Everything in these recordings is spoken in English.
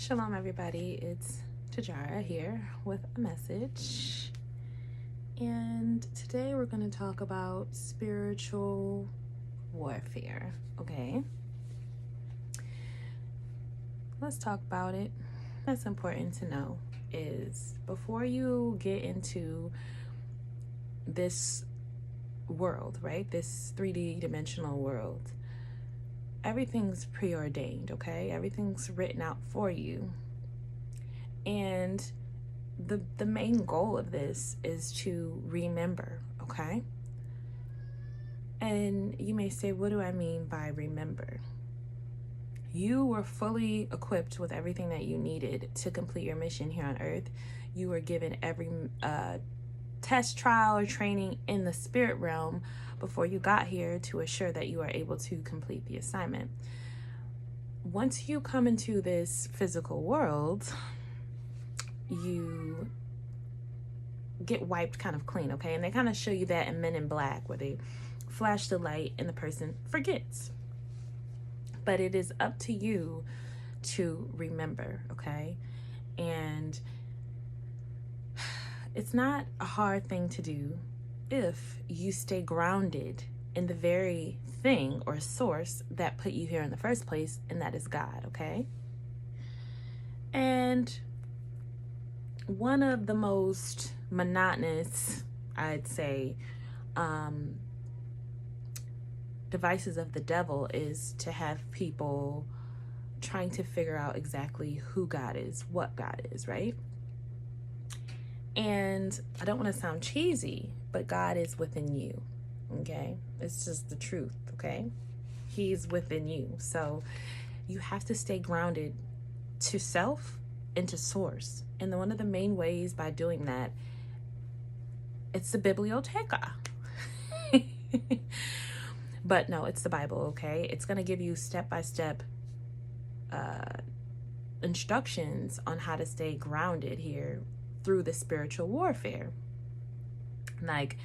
Shalom, everybody. It's Tajara here with a message. And today we're going to talk about spiritual warfare. Okay? Let's talk about it. That's important to know is before you get into this world, right? This 3D dimensional world, everything's preordained, okay? Everything's written out for you. And the main goal of this is to remember, okay? And you may say, what do I mean by remember? You were fully equipped with everything that you needed to complete your mission here on Earth. You were given every test, trial, or training in the spirit realm before you got here to assure that you are able to complete the assignment. Once you come into this physical world, you get wiped kind of clean, okay? And they kind of show you that in Men in Black, where they flash the light and the person forgets. But it is up to you to remember, okay? And it's not a hard thing to do if you stay grounded in the very thing or source that put you here in the first place, and that is God, okay? And one of the most monotonous, I'd say, devices of the devil is to have people trying to figure out exactly who God is, what God is, right? And I don't want to sound cheesy, but God is within you, okay? It's just the truth, okay? He's within you. So you have to stay grounded to self and to source. And one of the main ways by doing that, it's the biblioteca. But no, it's the Bible, okay? It's going to give you step-by-step instructions on how to stay grounded here through the spiritual warfare. Like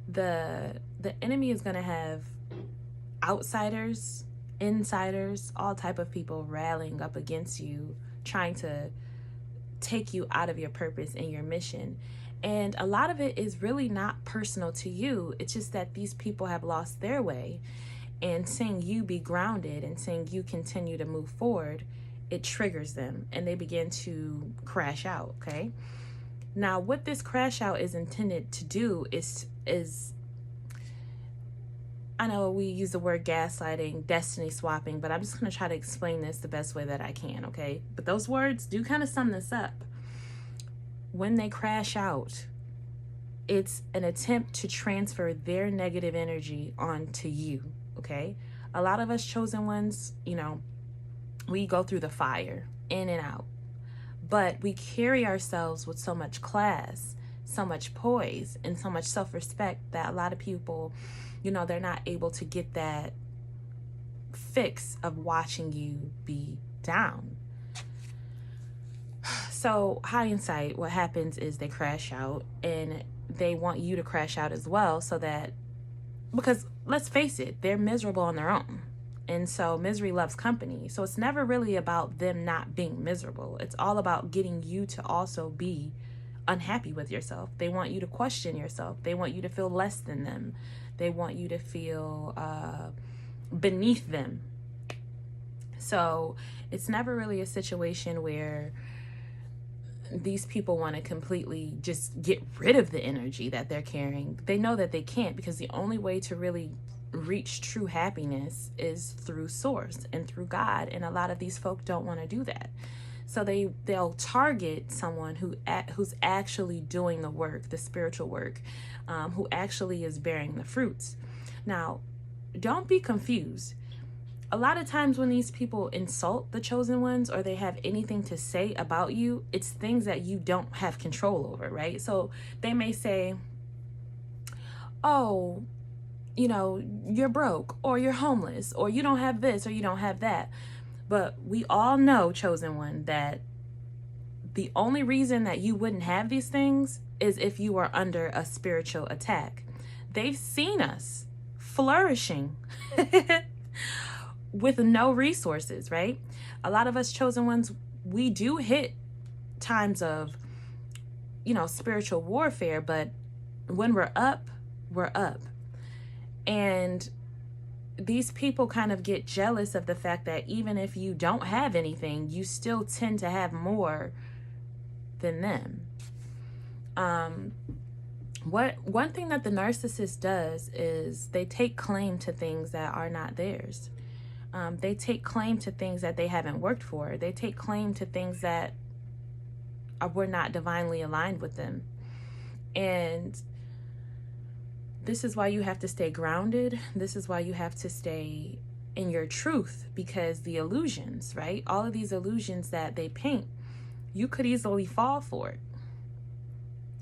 the enemy is going to have outsiders, insiders, all type of people rallying up against you, trying to take you out of your purpose and your mission. And a lot of it is really not personal to you. It's just that these people have lost their way, and seeing you be grounded and seeing you continue to move forward, it triggers them and they begin to crash out, okay? Now, what this crash out is intended to do is I know we use the word gaslighting, destiny swapping, but I'm just going to try to explain this the best way that I can, okay? But those words do kind of sum this up. When they crash out, it's an attempt to transfer their negative energy onto you, okay? A lot of us chosen ones, we go through the fire, in and out. But we carry ourselves with so much class, so much poise, and so much self-respect that a lot of people, they're not able to get that fix of watching you be down. So hindsight, what happens is they crash out, and they want you to crash out as well, so that, because let's face it, they're miserable on their own. And so misery loves company. So it's never really about them not being miserable. It's all about getting you to also be unhappy with yourself. They want you to question yourself. They want you to feel less than them. They want you to feel beneath them. So it's never really a situation where these people want to completely just get rid of the energy that they're carrying. They know that they can't, because the only way to really reach true happiness is through source and through God. And a lot of these folk don't want to do that. So they'll target someone who's actually doing the work, the spiritual work, who actually is bearing the fruits. Now, don't be confused. A lot of times when these people insult the chosen ones, or they have anything to say about you, it's things that you don't have control over, right? So they may say, oh, you're broke, or you're homeless, or you don't have this, or you don't have that. But we all know, chosen one, that the only reason that you wouldn't have these things is if you were under a spiritual attack. They've seen us flourishing with no resources, right? A lot of us chosen ones, we do hit times of, spiritual warfare, but when we're up, we're up. And these people kind of get jealous of the fact that even if you don't have anything, you still tend to have more than them. One thing that the narcissist does is they take claim to things that are not theirs. They take claim to things that they haven't worked for. They take claim to things that were not divinely aligned with them. And this is why you have to stay grounded. This is why you have to stay in your truth, because the illusions, right? All of these illusions that they paint, you could easily fall for it.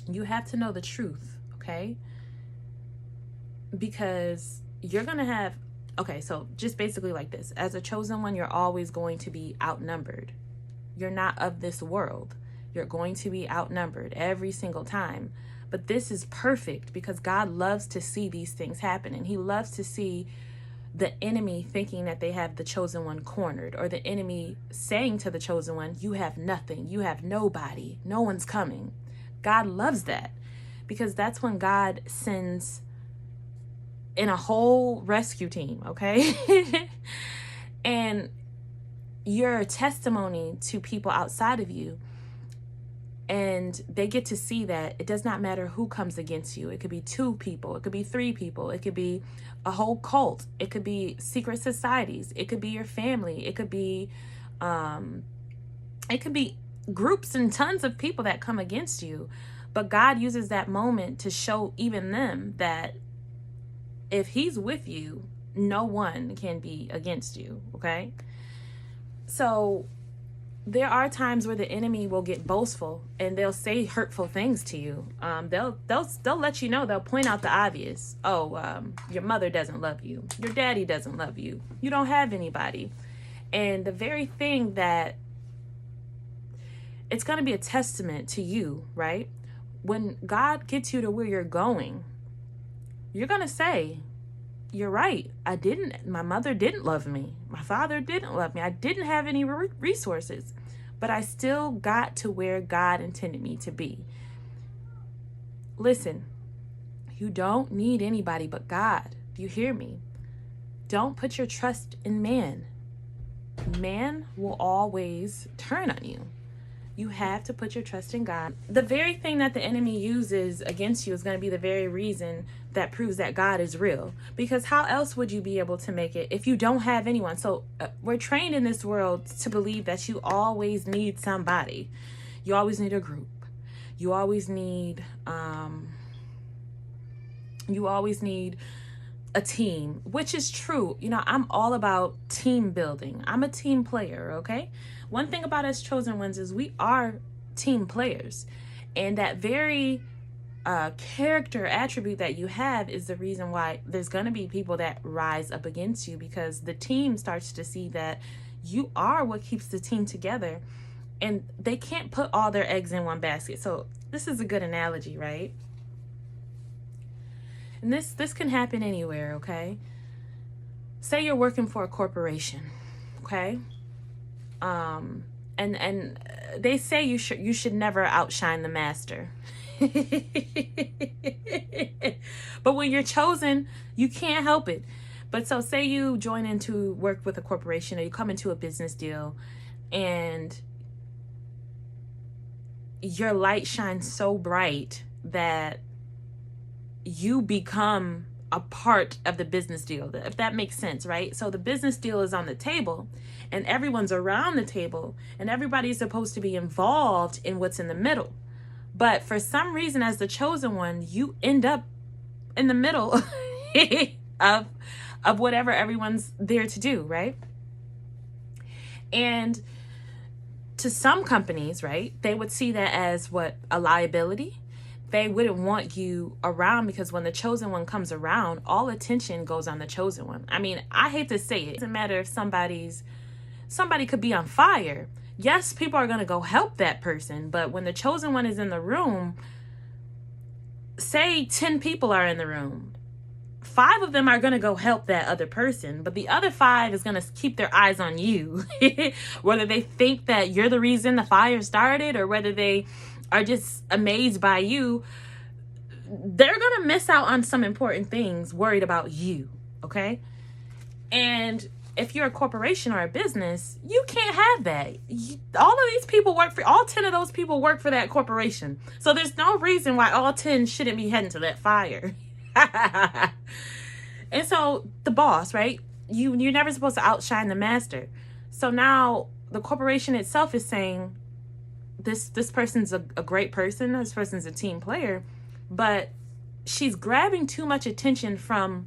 You have to know the truth, okay? Because you're going to have, okay, so just basically like this. As a chosen one, you're always going to be outnumbered. You're not of this world. You're going to be outnumbered every single time. But this is perfect because God loves to see these things happen. And he loves to see the enemy thinking that they have the chosen one cornered, or the enemy saying to the chosen one, you have nothing, you have nobody, no one's coming. God loves that, because that's when God sends in a whole rescue team, okay? And you're a testimony to people outside of you. And they get to see that it does not matter who comes against you. It could be 2 people. It could be 3 people. It could be a whole cult. It could be secret societies. It could be your family. It could be groups and tons of people that come against you. But God uses that moment to show even them that if he's with you, no one can be against you, okay? So there are times where the enemy will get boastful and they'll say hurtful things to you. They'll let you know. They'll point out the obvious. Your mother doesn't love you. Your daddy doesn't love you. You don't have anybody. And the very thing that it's going to be a testament to you, right? When God gets you to where you're going, you're going to say, you're right. My mother didn't love me. My father didn't love me. I didn't have any resources, but I still got to where God intended me to be. Listen, you don't need anybody but God. Do you hear me? Don't put your trust in man. Man will always turn on you. You have to put your trust in God. The very thing that the enemy uses against you is going to be the very reason that proves that God is real. Because how else would you be able to make it if you don't have anyone? So we're trained in this world to believe that you always need somebody. You always need a group. You always need a team, which is true. I'm all about team building. I'm a team player, okay? One thing about us chosen ones is we are team players. And that very character attribute that you have is the reason why there's going to be people that rise up against you, because the team starts to see that you are what keeps the team together, and they can't put all their eggs in one basket. So this is a good analogy, right? And this can happen anywhere, okay? Say you're working for a corporation, okay? And they say you should never outshine the master. But when you're chosen, you can't help it. But so say you join into work with a corporation, or you come into a business deal, and your light shines so bright that you become a part of the business deal, if that makes sense, right? So the business deal is on the table and everyone's around the table and everybody's supposed to be involved in what's in the middle. But for some reason, as the chosen one, you end up in the middle of whatever everyone's there to do, right? And to some companies, right, they would see that as a liability. They wouldn't want you around, because when the chosen one comes around, all attention goes on the chosen one. I mean, I hate to say it. It doesn't matter if somebody could be on fire. Yes, people are going to go help that person. But when the chosen one is in the room, say 10 people are in the room, 5 of them are going to go help that other person, but the other 5 is going to keep their eyes on you. Whether they think that you're the reason the fire started or whether they are just amazed by you, they're going to miss out on some important things worried about you, okay? And if you're a corporation or a business, you can't have that. All of these people work for, all 10 of those people work for that corporation. So there's no reason why all 10 shouldn't be heading to that fire. And so the boss, right? You're never supposed to outshine the master. So now the corporation itself is saying, this person's a great person, this person's a team player, but she's grabbing too much attention from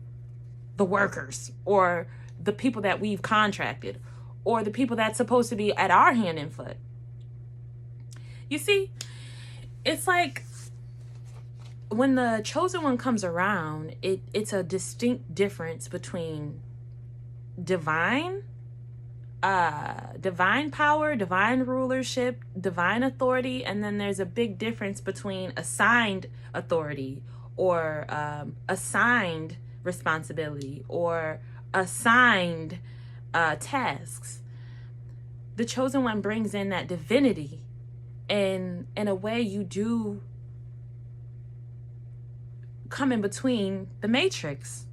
the workers or the people that we've contracted or the people that's supposed to be at our hand and foot. You see, it's like when the chosen one comes around, it's a distinct difference between divine power, divine rulership, divine authority, and then there's a big difference between assigned authority or assigned responsibility or assigned tasks. The chosen one brings in that divinity, and in a way you do come in between the matrix.